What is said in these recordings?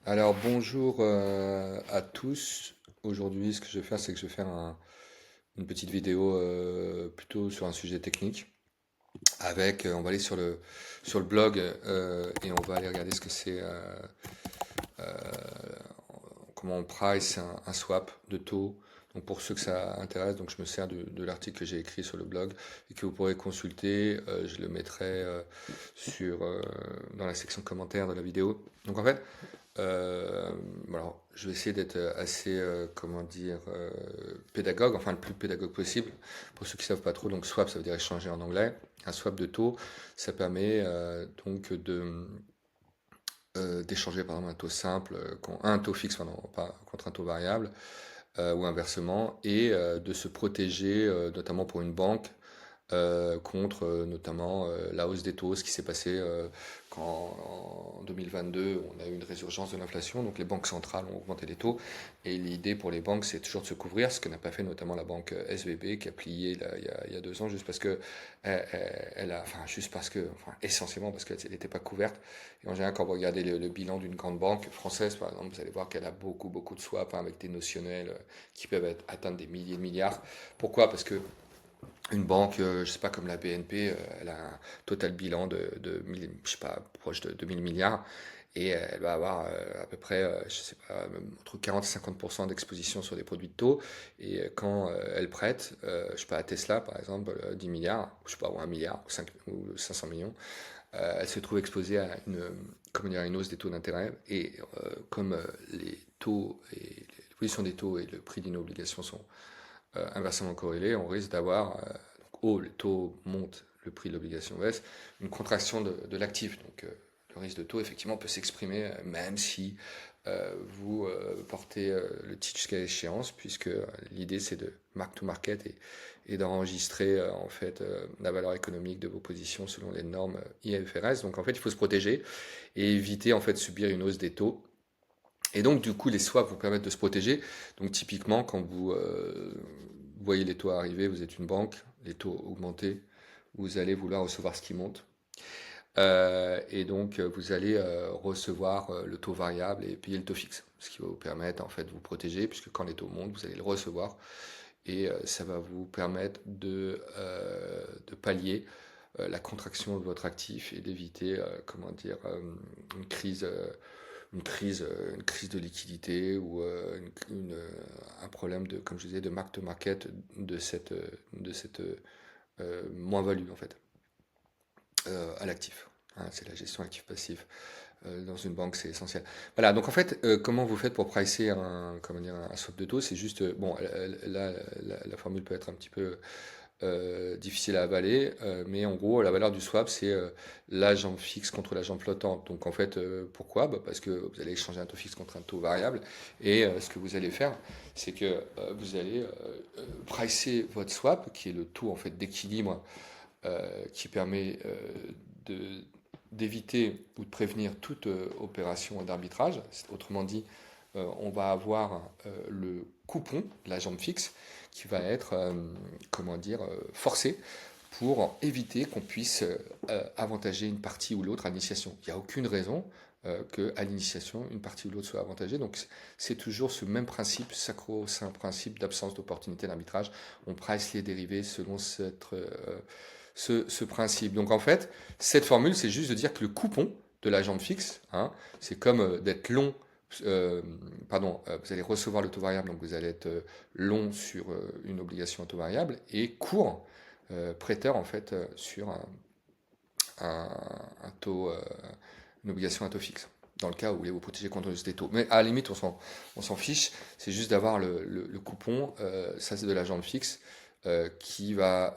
Alors bonjour à tous. Aujourd'hui, ce que je vais faire, c'est que je vais faire une petite vidéo plutôt sur un sujet technique. On va aller sur le blog et on va aller regarder ce que c'est, comment on price un swap de taux. Donc pour ceux que ça intéresse, donc je me sers de l'article que j'ai écrit sur le blog et que vous pourrez consulter. Je le mettrai dans la section commentaires de la vidéo. Donc en fait, euh, alors, je vais essayer d'être assez, comment dire, pédagogue, enfin le plus pédagogue possible. Pour ceux qui ne savent pas trop, donc swap, ça veut dire échanger en anglais. Un swap de taux, ça permet donc d'échanger par exemple un taux simple, un taux fixe, pardon, pas contre un taux variable, ou inversement, et de se protéger, notamment pour une banque, contre notamment la hausse des taux, ce qui s'est passé quand en 2022 on a eu une résurgence de l'inflation, donc les banques centrales ont augmenté les taux, et l'idée pour les banques c'est toujours de se couvrir, ce que n'a pas fait notamment la banque SVB qui a plié là, il y a 2 ans juste parce que enfin juste parce que, enfin essentiellement parce qu'elle n'était pas couverte, et en général quand vous regardez le bilan d'une grande banque française par exemple, vous allez voir qu'elle a beaucoup de swaps hein, avec des notionnels qui peuvent atteindre des milliers de milliards. Pourquoi? Parce que une banque, je sais pas, comme la BNP, elle a un total bilan je sais pas, proche de 2000 milliards. Et elle va avoir à peu près, je sais pas, entre 40 et 50% d'exposition sur des produits de taux. Et quand elle prête, je sais pas, à Tesla, par exemple, 10 milliards, je sais pas, ou 1 milliard, ou 500 millions, elle se trouve exposée à comment dire, une hausse des taux d'intérêt. Et comme les taux et l'évolution des taux et le prix d'une obligation sont inversement corrélé, on risque d'avoir, le taux monte, le prix de l'obligation baisse, une contraction de l'actif. Donc le risque de taux, effectivement, peut s'exprimer même si vous portez le titre jusqu'à l'échéance, puisque l'idée c'est de mark to market et d'enregistrer en fait la valeur économique de vos positions selon les normes IFRS. Donc en fait, il faut se protéger et éviter en fait de subir une hausse des taux. Et donc, du coup, les swaps vous permettent de se protéger. Donc, typiquement, quand vous voyez les taux arriver, vous êtes une banque, les taux augmenter, vous allez vouloir recevoir ce qui monte. Et donc, vous allez recevoir le taux variable et payer le taux fixe. Ce qui va vous permettre, en fait, de vous protéger, puisque quand les taux montent, vous allez le recevoir. Et ça va vous permettre de pallier la contraction de votre actif et d'éviter, comment dire, une crise de liquidité ou un problème de, comme je disais, de mark to market de cette moins-value en fait à l'actif. Hein, c'est la gestion actif-passif. Dans une banque, c'est essentiel. Voilà, donc en fait, comment vous faites pour pricer comment dire, un swap de taux? C'est juste, bon, là, la formule peut être un petit peu difficile à avaler, mais en gros, la valeur du swap, c'est la jambe fixe contre la jambe flottante. Donc en fait, pourquoi? Bah, parce que vous allez échanger un taux fixe contre un taux variable, et ce que vous allez faire, c'est que vous allez pricer votre swap, qui est le taux en fait d'équilibre qui permet de d'éviter ou de prévenir toute opération d'arbitrage. Autrement dit, on va avoir le coupon, la jambe fixe, qui va être, comment dire, forcé pour éviter qu'on puisse avantager une partie ou l'autre à l'initiation. Il n'y a aucune raison qu'à l'initiation, une partie ou l'autre soit avantagée. Donc c'est toujours ce même principe, sacro-saint principe d'absence d'opportunité d'arbitrage. On price les dérivés selon ce principe. Donc en fait, cette formule, c'est juste de dire que le coupon de la jambe fixe, hein, c'est comme d'être long, vous allez recevoir le taux variable, donc vous allez être long sur une obligation à taux variable, et court, prêteur en fait, sur un, un taux, une obligation à taux fixe. Dans le cas où vous voulez vous protéger contre le des taux. Mais à la limite, on s'en fiche. C'est juste d'avoir le coupon. Ça, c'est de la jambe fixe qui va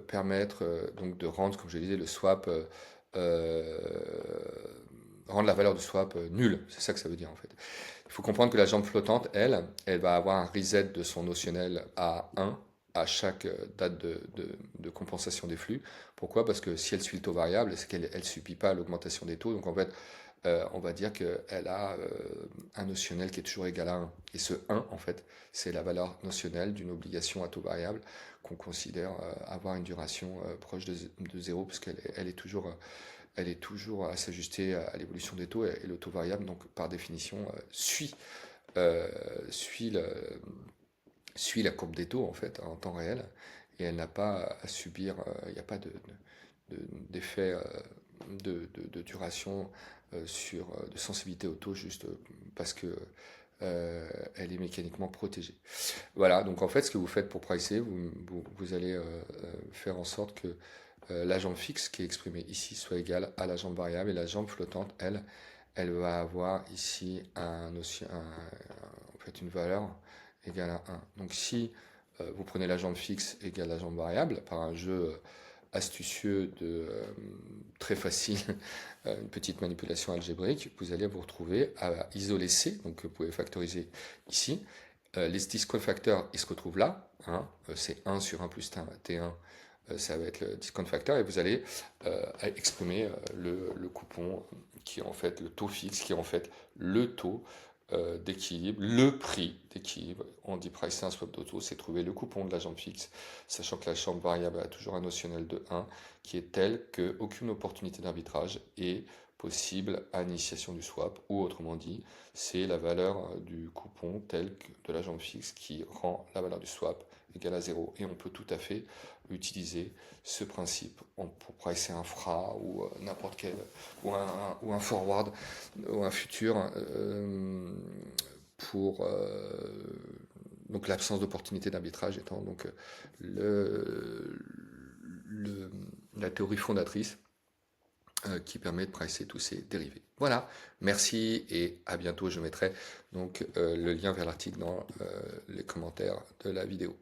permettre donc de rendre, comme je disais, le swap, euh, rendre la valeur du swap nulle. C'est ça que ça veut dire en fait. Il faut comprendre que la jambe flottante, elle va avoir un reset de son notionnel à 1 à chaque date de compensation des flux. Pourquoi? Parce que si elle suit le taux variable, c'est qu'elle ne subit pas l'augmentation des taux. Donc en fait, on va dire qu'elle a un notionnel qui est toujours égal à 1. Et ce 1, en fait, c'est la valeur notionnelle d'une obligation à taux variable qu'on considère avoir une duration proche de 0, puisqu'elle elle est toujours elle est toujours à s'ajuster à l'évolution des taux et le taux variable, donc par définition, euh, suit, le- suit la courbe des taux en fait en temps réel et elle n'a pas à subir, il n'y a pas d'effet de duration de sensibilité au taux juste parce que elle est mécaniquement protégée. Voilà, donc en fait, ce que vous faites pour pricer, vous allez faire en sorte que la jambe fixe qui est exprimée ici soit égale à la jambe variable et la jambe flottante, elle va avoir ici en fait une valeur égale à 1. Donc si vous prenez la jambe fixe égale à la jambe variable par un jeu astucieux très facile, une petite manipulation algébrique, vous allez vous retrouver à isoler C, donc vous pouvez factoriser ici. Les discount factors, ils se retrouvent là, hein, c'est 1 sur 1 plus T1, ça va être le discount factor, et vous allez exprimer le coupon qui est en fait le taux fixe, qui est en fait le taux d'équilibre, le prix d'équilibre. On dit price un swap d'auto, c'est trouver le coupon de la jambe fixe, sachant que la jambe variable a toujours un notionnel de 1 qui est tel qu'aucune opportunité d'arbitrage est possible à l'initiation du swap, ou autrement dit, c'est la valeur du coupon tel que de la jambe fixe qui rend la valeur du swap égale à 0. Et on peut tout à fait utiliser ce principe pour pricer un FRA ou n'importe quel, ou un forward, ou un futur, pour donc l'absence d'opportunité d'arbitrage étant donc le, le, la théorie fondatrice qui permet de pricer tous ces dérivés. Voilà, merci et à bientôt. Je mettrai donc le lien vers l'article dans les commentaires de la vidéo.